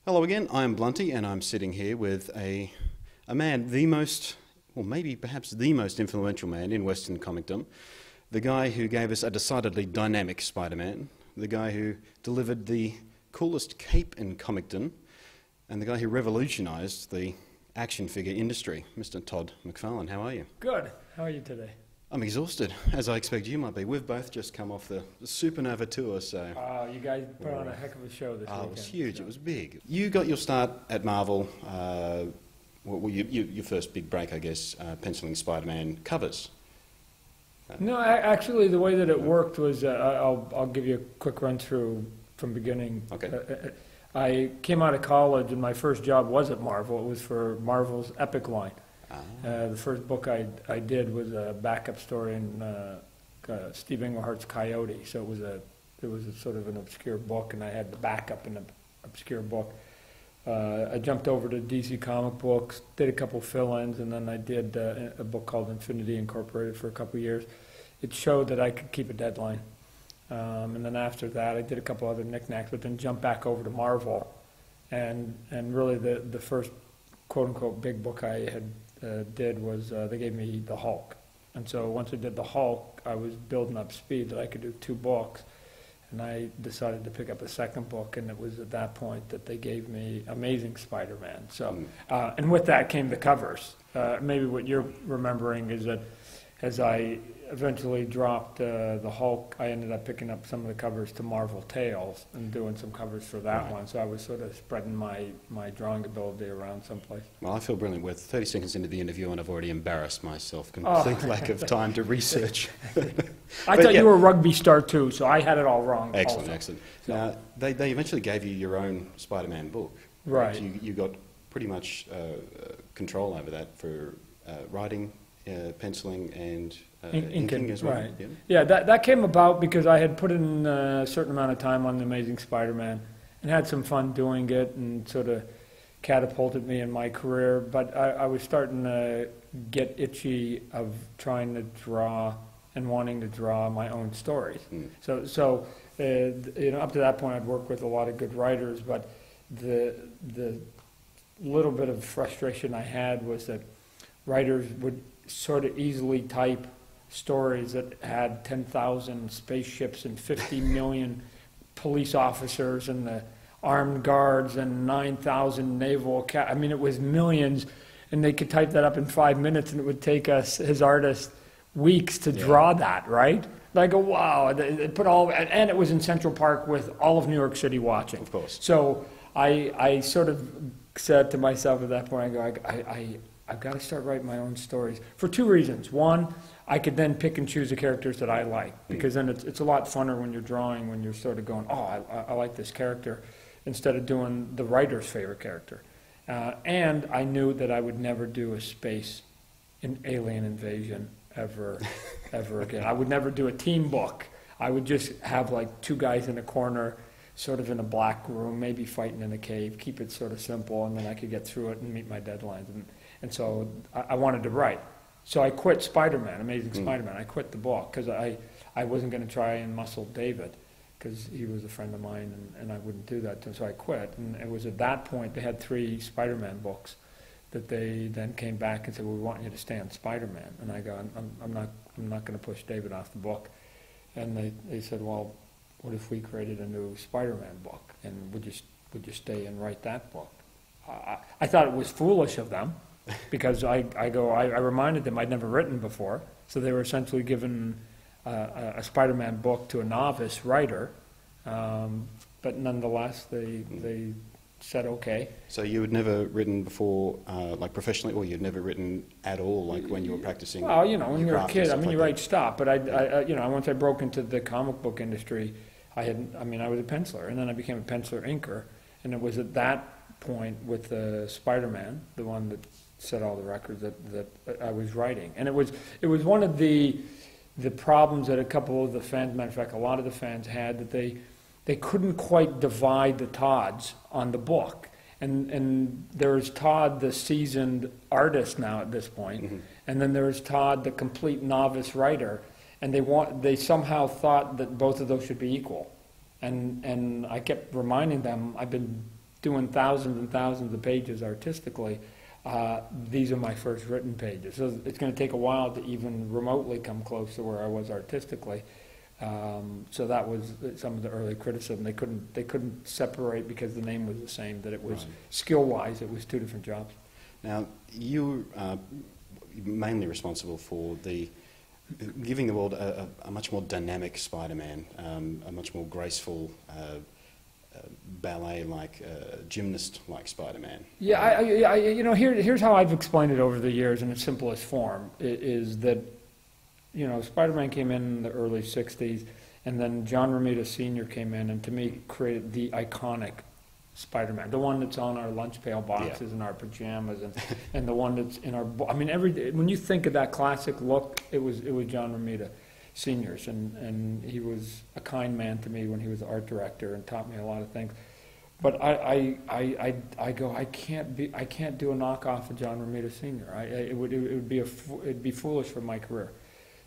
Hello again, I'm Blunty and I'm sitting here with a man, the most, or maybe perhaps the most influential man in Western comicdom, the guy who gave us a decidedly dynamic Spider-Man, the guy who delivered the coolest cape in comicdom, and the guy who revolutionised the action figure industry, Mr. Todd McFarlane. How are you? Good. How are you today? I'm exhausted, as I expect you might be. We've both just come off the Supernova tour, so... You guys put on a heck of a show this weekend. It was huge, so. It was big. You got your start at Marvel, your first big break, I guess, penciling Spider-Man covers. No, actually the way that it worked was, I'll give you a quick run through from beginning. Okay. I came out of college and my first job was at Marvel. It was for Marvel's Epic line. The first book I did was a backup story in Steve Englehart's Coyote. So it was a sort of an obscure book, and I had the backup in an obscure book. I jumped over to DC comic books, did a couple fill-ins, and then I did a book called Infinity Incorporated for a couple years. It showed that I could keep a deadline. And then after that, I did a couple other knickknacks, but then jumped back over to Marvel. And really the first quote-unquote big book I had did was they gave me the Hulk. And so once I did the Hulk, I was building up speed that I could do 2 books. And I decided to pick up a second book, and it was at that point that they gave me Amazing Spider-Man. So, and with that came the covers. Maybe what you're remembering is that as I eventually dropped the Hulk, I ended up picking up some of the covers to Marvel Tales and doing some covers for that one. So I was sort of spreading my drawing ability around someplace. Well, I feel brilliant. We're 30 seconds into the interview and I've already embarrassed myself. Complete lack of time to research. I thought you were a rugby star too, so I had it all wrong. Excellent, also. excellent. Now, they eventually gave you your own Spider-Man book. Right. You got pretty much control over that for writing, penciling, and inking as well. Right. Yeah, that came about because I had put in a certain amount of time on The Amazing Spider-Man and had some fun doing it and sort of catapulted me in my career. But I was starting to get itchy of trying to draw and wanting to draw my own stories. So up to that point, I'd worked with a lot of good writers, but the little bit of frustration I had was that writers would sort of easily type stories that had 10,000 spaceships and 50 million police officers and the armed guards and 9,000 naval I mean, it was millions, and they could type that up in 5 minutes, and it would take us, his artists, weeks to draw that, right? And I go, wow, they put all, and it was in Central Park with all of New York City watching. Of course. So I sort of said to myself at that point, I go, I've got to start writing my own stories for 2 reasons. One, I could then pick and choose the characters that I like, because then it's a lot funner when you're drawing, when you're sort of going, oh, I like this character, instead of doing the writer's favorite character. And I knew that I would never do a space in alien invasion ever again. I would never do a team book. I would just have like 2 guys in a corner, sort of in a black room, maybe fighting in a cave, keep it sort of simple, and then I could get through it and meet my deadlines. And so I wanted to write. So I quit Spider-Man, Amazing Spider-Man. I quit the book because I wasn't going to try and muscle David because he was a friend of mine, and I wouldn't do that to him. So I quit. And it was at that point they had 3 Spider-Man books that they then came back and said, well, we want you to stay on Spider-Man. And I go, I'm not going to push David off the book. And they said, well, what if we created a new Spider-Man book? And would you stay and write that book? I thought it was foolish of them, because I reminded them I'd never written before, so they were essentially given a Spider-Man book to a novice writer, but nonetheless they said okay. So you had never written before, like professionally, or you'd never written at all, like when you were practicing? Well, when you're a kid, I mean, you write stuff, but Yeah. Once I broke into the comic book industry, I was a penciler, and then I became a penciler inker, and it was at that point with Spider-Man, the one that set all the records that I was writing. And it was one of the problems that a couple of the fans, matter of fact, a lot of the fans had, that they couldn't quite divide the Todds on the book. And there's Todd, the seasoned artist now at this point, and then there's Todd, the complete novice writer. And they somehow thought that both of those should be equal. And I kept reminding them, I've been doing thousands and thousands of pages artistically, these are my first written pages. So it's going to take a while to even remotely come close to where I was artistically. So that was some of the early criticism. They couldn't separate because the name was the same. That it was Right. skill-wise, it was two different jobs. Now, you are mainly responsible for giving the world a much more dynamic Spider-Man, a much more graceful, ballet-like, gymnast-like Spider-Man. Yeah, you know, here's how I've explained it over the years in its simplest form, is that, you know, Spider-Man came in the early 60s, and then John Romita Sr. came in, and to me created the iconic Spider-Man, the one that's on our lunch pail boxes and our pajamas, and the one that's in our, I mean, when you think of that classic look, it was John Romita Sr.'s, and he was a kind man to me when he was the art director and taught me a lot of things. But I go, I can't do a knockoff of John Romita Sr. It'd be foolish for my career.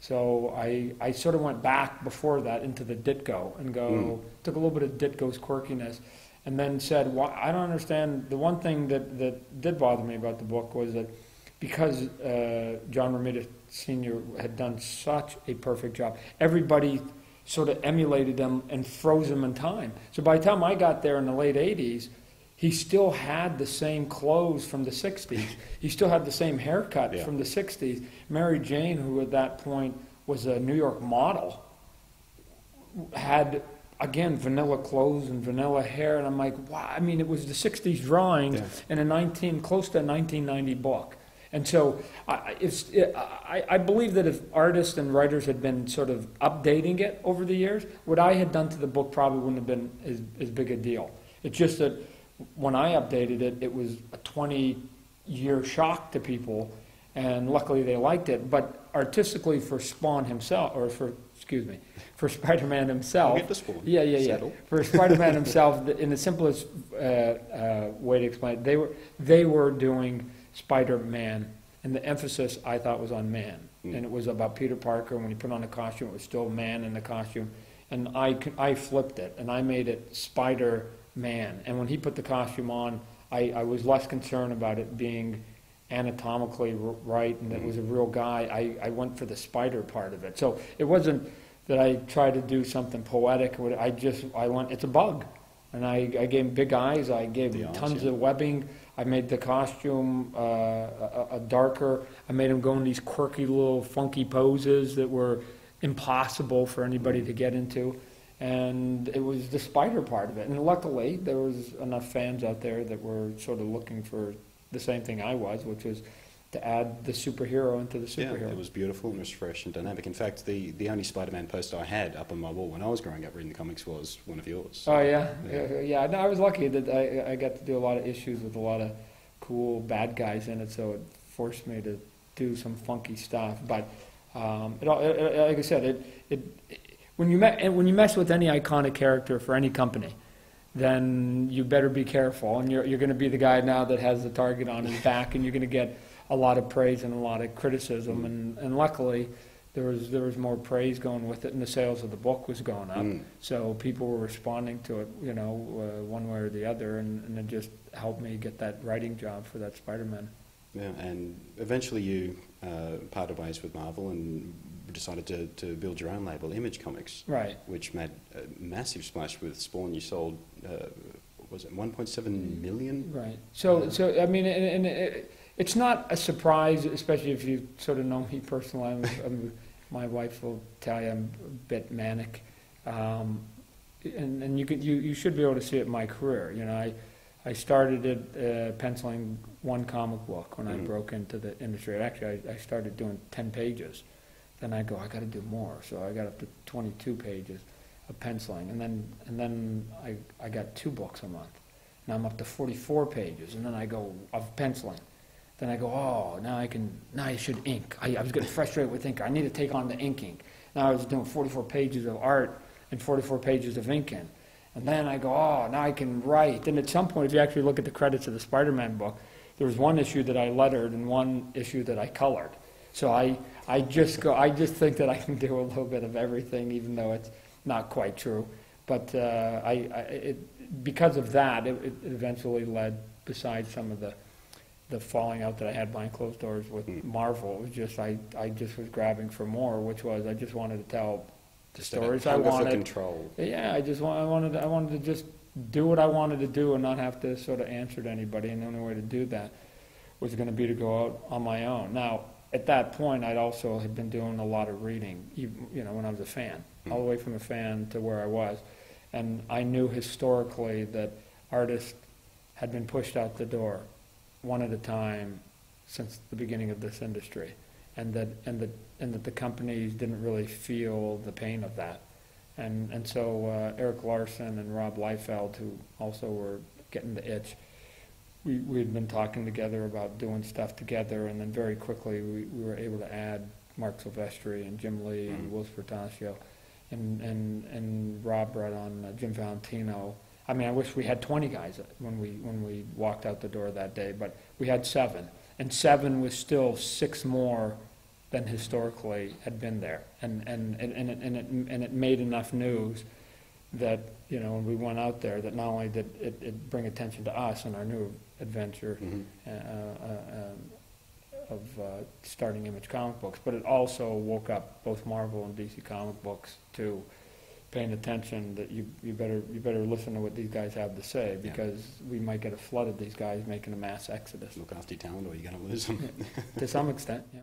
So I sort of went back before that into the Ditko and took a little bit of Ditko's quirkiness, and then said, well, I don't understand. The one thing that did bother me about the book was that because John Romita Sr. had done such a perfect job, everybody sort of emulated him and froze him in time. So by the time I got there in the late 80s, he still had the same clothes from the 60s. He still had the same haircut from the 60s. Mary Jane, who at that point was a New York model, had, again, vanilla clothes and vanilla hair. And I'm like, wow, I mean, it was the 60s drawing in a close to a 1990 book. And so I believe that if artists and writers had been sort of updating it over the years, what I had done to the book probably wouldn't have been as big a deal. It's just that when I updated it, it was a 20-year shock to people, and luckily they liked it. But artistically, for Spawn himself, or for Spider-Man himself, We'll get to Spawn. Yeah. For Spider-Man himself, in the simplest way to explain it, they were doing Spider-Man, and the emphasis I thought was on man, and it was about Peter Parker. When he put on the costume, it was still man in the costume, and I flipped it and I made it Spider-Man. And when he put the costume on, I was less concerned about it being anatomically right and that it was a real guy. I went for the spider part of it. So it wasn't that I tried to do something poetic. I went, it's a bug, and I gave him big eyes. I gave him tons of webbing. I made the costume a darker. I made him go in these quirky little funky poses that were impossible for anybody to get into. And it was the spider part of it. And luckily, there was enough fans out there that were sort of looking for the same thing I was, which was to add the superhero into the superhero. Yeah, it was beautiful and it was fresh and dynamic. In fact, the only Spider-Man poster I had up on my wall when I was growing up reading the comics was one of yours. Oh, yeah? Yeah. No, I was lucky that I got to do a lot of issues with a lot of cool bad guys in it, so it forced me to do some funky stuff. But like I said, when you mess with any iconic character for any company, then you better be careful, and you're going to be the guy now that has the target on his back, and you're going to get a lot of praise and a lot of criticism, and luckily there was more praise going with it, and the sales of the book was going up, so people were responding to it, one way or the other, and it just helped me get that writing job for that Spider-Man. Yeah, and eventually you parted ways with Marvel and decided to build your own label, Image Comics, right? Which made a massive splash with Spawn. You sold, was it 1.7 million? Right. So I mean, it's not a surprise, especially if you sort of know me personally. My wife will tell you I'm a bit manic, and you should be able to see it in my career. I started penciling one comic book when I broke into the industry. Actually, I started doing 10 pages. Then I go, I got to do more. So I got up to 22 pages of penciling, and then I got 2 books a month. Now I'm up to 44 pages, and then I go of penciling. Then I go, oh, now I should ink. I was getting frustrated with ink. I need to take on the inking. Now I was doing 44 pages of art and 44 pages of inking. And then I go, oh, now I can write. And at some point, if you actually look at the credits of the Spider-Man book, there was one issue that I lettered and one issue that I colored. So I just think that I can do a little bit of everything, even though it's not quite true. But because of that, it eventually led, besides some of the falling out that I had behind closed doors with Marvel, it was just, I just was grabbing for more, which was, I just wanted to tell the stories I wanted. Control. Yeah, I wanted to just do what I wanted to do and not have to sort of answer to anybody, and the only way to do that was going to be to go out on my own. Now, at that point, I'd also had been doing a lot of reading, when I was a fan, all the way from a fan to where I was. And I knew historically that artists had been pushed out the door one at a time since the beginning of this industry, and that the companies didn't really feel the pain of that. And so Eric Larson and Rob Liefeld, who also were getting the itch, we had been talking together about doing stuff together, and then very quickly we were able to add Mark Silvestri and Jim Lee and Will Spertasio, and Rob brought on Jim Valentino. I mean, I wish we had 20 guys when we walked out the door that day, but we had 7, and 7 was still 6 more than historically had been there, and it made enough news that when we went out there, that not only did it bring attention to us and our new adventure of starting Image Comic Books, but it also woke up both Marvel and DC Comic Books to paying attention that you better listen to what these guys have to say, because we might get a flood of these guys making a mass exodus. Look after your talent, or you're going to lose them. To some extent, yeah.